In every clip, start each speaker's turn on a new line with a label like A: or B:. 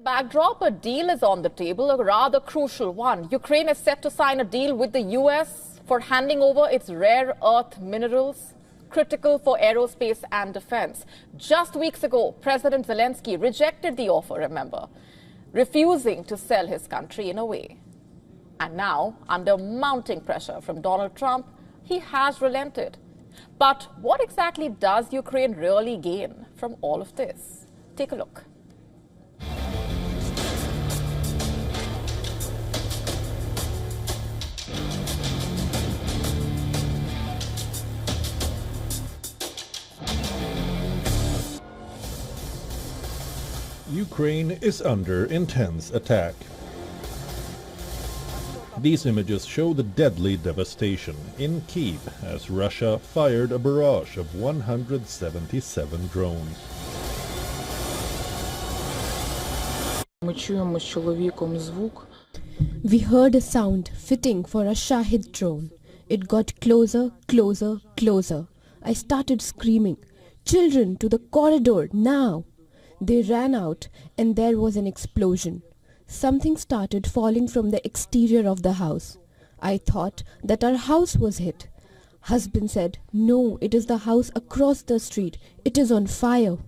A: Backdrop, a deal is on the table, a rather crucial one. Ukraine is set to sign a deal with the US for handing over its rare earth minerals, critical for aerospace and defense. Just weeks ago, President Zelensky rejected the offer, remember, refusing to sell his country in a way. And now, under mounting pressure from Donald Trump, he has relented. But what exactly does Ukraine really gain from all of this? Take a look.
B: Ukraine is under intense attack. These images show the deadly devastation in Kyiv as Russia fired a barrage of 177 drones.
C: We heard a sound fitting for a Shahid drone. It got closer, closer, closer. I started screaming, "Children, to the corridor, now!" They ran out and there was an explosion. Something started falling from the exterior of the house. I thought that our house was hit. Husband said, "No, it is the house across the street. It is on fire."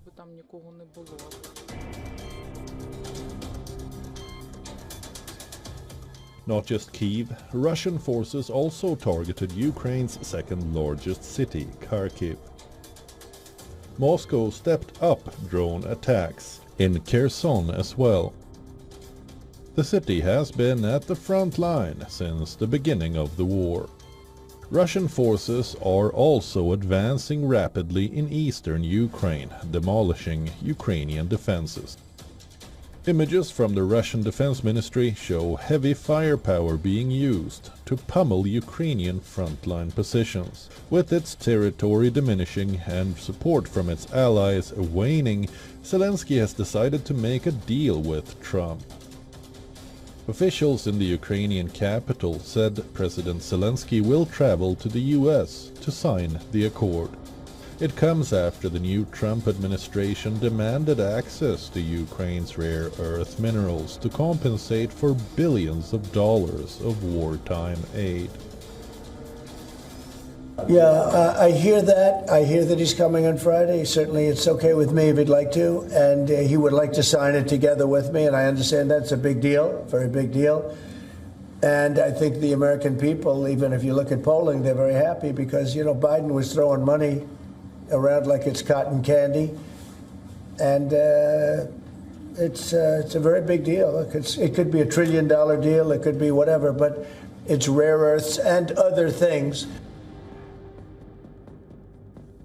B: Not just Kyiv, Russian forces also targeted Ukraine's second largest city, Kharkiv. Moscow stepped up drone attacks in Kherson as well. The city has been at the front line since the beginning of the war. Russian forces are also advancing rapidly in eastern Ukraine, demolishing Ukrainian defenses. Images from the Russian Defense Ministry show heavy firepower being used to pummel Ukrainian frontline positions. With its territory diminishing and support from its allies waning, Zelensky has decided to make a deal with Trump. Officials in the Ukrainian capital said President Zelensky will travel to the US to sign the accord. It comes after the new Trump administration demanded access to Ukraine's rare earth minerals to compensate for billions of dollars of wartime aid.
D: Yeah, I hear that. I hear that he's coming on Friday. Certainly it's okay with me if he'd like to, and he would like to sign it together with me, and I understand that's a big deal, very big deal. And I think the American people, even if you look at polling, they're very happy because, you know, Biden was throwing money around like it's cotton candy, and it's a very big deal. It could be $1 trillion deal, it could be whatever, but it's rare earths and other things.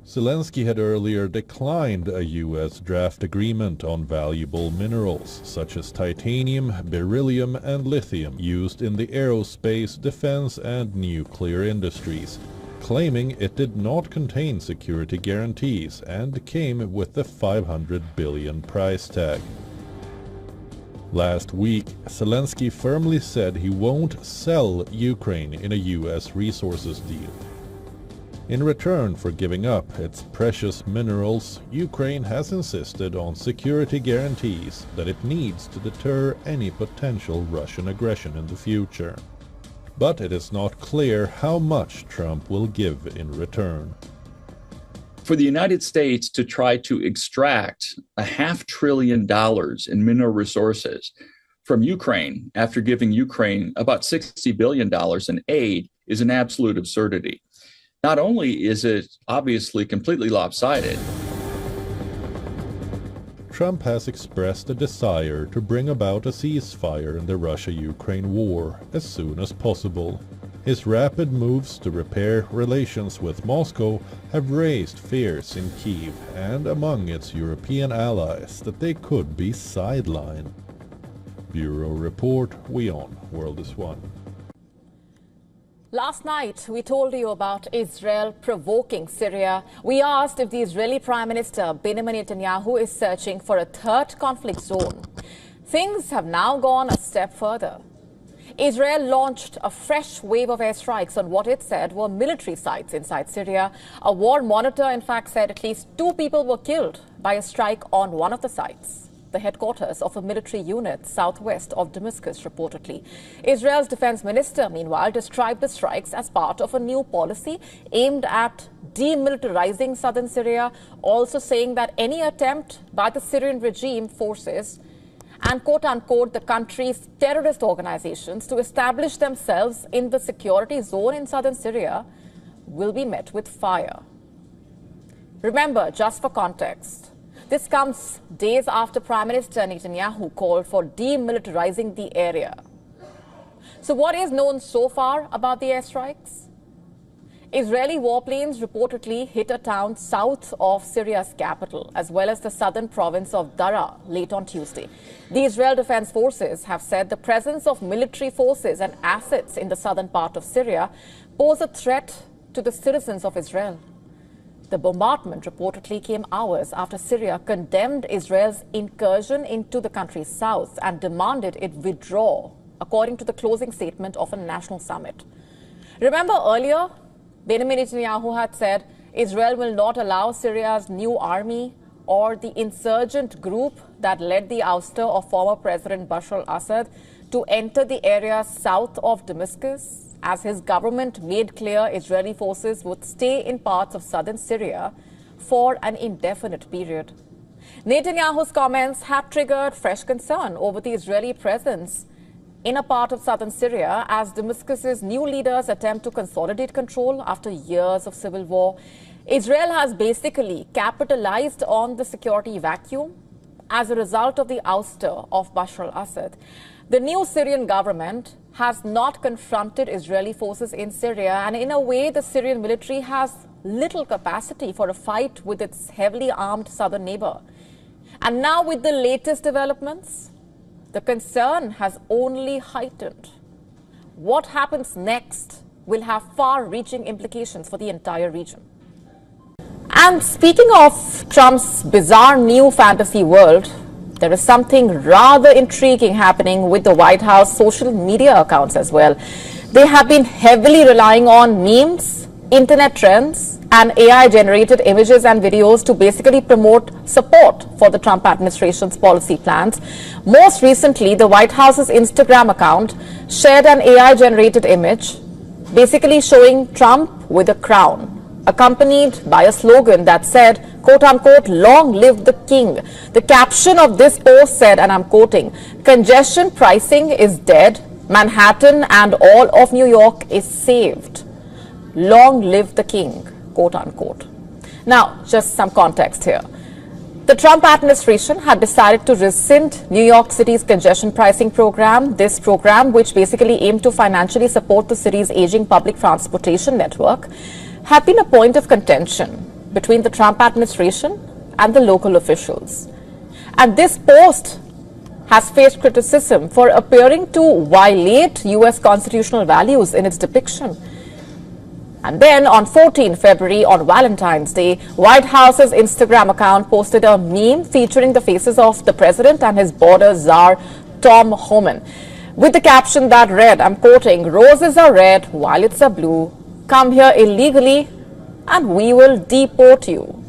B: Zelensky had earlier declined a U.S. draft agreement on valuable minerals such as titanium, beryllium and lithium used in the aerospace, defense and nuclear industries, claiming it did not contain security guarantees and came with the $500 billion price tag. Last week, Zelensky firmly said he won't sell Ukraine in a U.S. resources deal. In return for giving up its precious minerals, Ukraine has insisted on security guarantees that it needs to deter any potential Russian aggression in the future. But it is not clear how much Trump will give in return.
E: For the United States to try to extract $500 billion in mineral resources from Ukraine after giving Ukraine about $60 billion in aid is an absolute absurdity. Not only is it obviously completely lopsided,
B: Trump has expressed a desire to bring about a ceasefire in the Russia-Ukraine war as soon as possible. His rapid moves to repair relations with Moscow have raised fears in Kyiv and among its European allies that they could be sidelined. Bureau Report, WION World is One.
A: Last night, we told you about Israel provoking Syria. We asked if the Israeli Prime Minister Benjamin Netanyahu is searching for a third conflict zone. Things have now gone a step further. Israel launched a fresh wave of airstrikes on what it said were military sites inside Syria. A war monitor, in fact, said at least 2 people were killed by a strike on one of the sites. the headquarters of a military unit southwest of Damascus, reportedly. Israel's defense minister, meanwhile, described the strikes as part of a new policy aimed at demilitarizing southern Syria, also saying that any attempt by the Syrian regime forces and quote-unquote the country's terrorist organizations to establish themselves in the security zone in southern Syria will be met with fire. Remember, just for context, this comes days after Prime Minister Netanyahu called for demilitarizing the area. So what is known so far about the airstrikes? Israeli warplanes reportedly hit a town south of Syria's capital, as well as the southern province of Daraa late on Tuesday. The Israel Defense Forces have said the presence of military forces and assets in the southern part of Syria pose a threat to the citizens of Israel. The bombardment reportedly came hours after Syria condemned Israel's incursion into the country's south and demanded it withdraw, according to the closing statement of a national summit. Remember earlier, Benjamin Netanyahu had said Israel will not allow Syria's new army or the insurgent group that led the ouster of former President Bashar al-Assad to enter the area south of Damascus, as his government made clear Israeli forces would stay in parts of southern Syria for an indefinite period. Netanyahu's comments have triggered fresh concern over the Israeli presence in a part of southern Syria as Damascus's new leaders attempt to consolidate control after years of civil war. Israel has basically capitalized on the security vacuum as a result of the ouster of Bashar al-Assad. The new Syrian government has not confronted Israeli forces in Syria, and in a way the Syrian military has little capacity for a fight with its heavily armed southern neighbor. And now with the latest developments, the concern has only heightened. What happens next will have far-reaching implications for the entire region. And speaking of Trump's bizarre new fantasy world, there is something rather intriguing happening with the White House social media accounts as well. They have been heavily relying on memes, internet trends, and AI-generated images and videos to basically promote support for the Trump administration's policy plans. Most recently, the White House's Instagram account shared an AI-generated image, basically showing Trump with a crown, accompanied by a slogan that said, quote-unquote, "Long live the king." The caption of this post said, and I'm quoting, "Congestion pricing is dead. Manhattan and all of New York is saved. Long live the king," quote-unquote. Now, just some context here. The Trump administration had decided to rescind New York City's congestion pricing program. This program, which basically aimed to financially support the city's aging public transportation network, had been a point of contention between the Trump administration and the local officials. And this post has faced criticism for appearing to violate U.S. constitutional values in its depiction. And then on 14 February, on Valentine's Day, White House's Instagram account posted a meme featuring the faces of the president and his border czar, Tom Homan, with the caption that read, I'm quoting, "Roses are red, violets are blue. Come here illegally and we will deport you."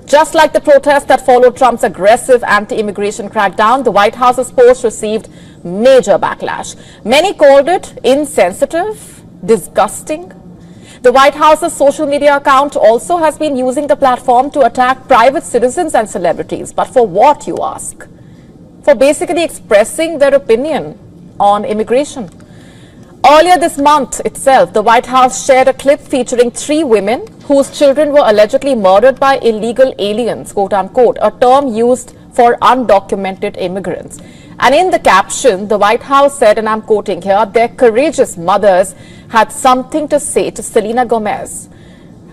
A: Just like the protests that followed Trump's aggressive anti-immigration crackdown, the White House's post received major backlash. Many called it insensitive, disgusting. The White House's social media account also has been using the platform to attack private citizens and celebrities. But for what, you ask? For basically expressing their opinion on immigration. Earlier this month itself, the White House shared a clip featuring 3 women whose children were allegedly murdered by illegal aliens, quote-unquote, a term used for undocumented immigrants. And in the caption, the White House said, and I'm quoting here, "Their courageous mothers had something to say to Selena Gomez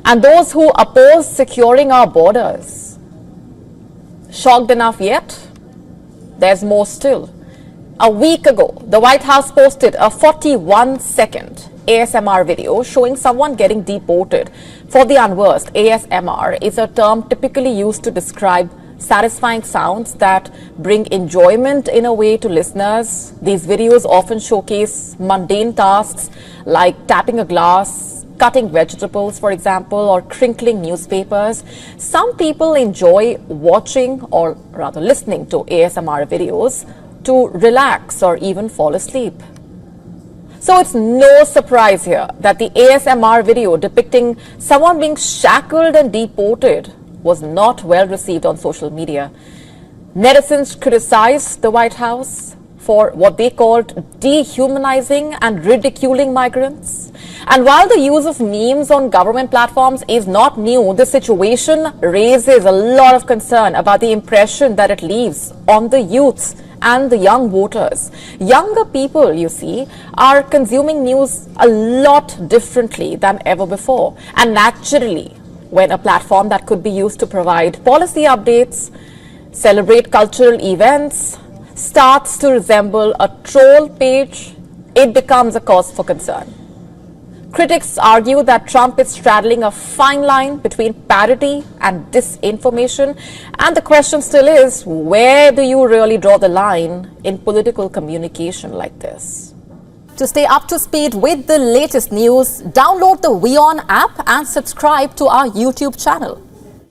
A: and those who oppose securing our borders." Shocked enough yet? There's more still. A week ago, the White House posted a 41-second ASMR video showing someone getting deported. For the unversed, ASMR is a term typically used to describe satisfying sounds that bring enjoyment in a way to listeners. These videos often showcase mundane tasks like tapping a glass, cutting vegetables, for example, or crinkling newspapers. Some people enjoy watching or rather listening to ASMR videos to relax or even fall asleep. So it's no surprise here that the ASMR video depicting someone being shackled and deported was not well received on social media. Netizens criticized the White House for what they called dehumanizing and ridiculing migrants. And while the use of memes on government platforms is not new, the situation raises a lot of concern about the impression that it leaves on the youths and the young voters. Younger people, you see, are consuming news a lot differently than ever before. And naturally, when a platform that could be used to provide policy updates, celebrate cultural events, starts to resemble a troll page, it becomes a cause for concern. Critics argue that Trump is straddling a fine line between parody and disinformation, and the question still is, where do you really draw the line in political communication like this? To stay up to speed with the latest news, download the WION app and subscribe to our YouTube channel.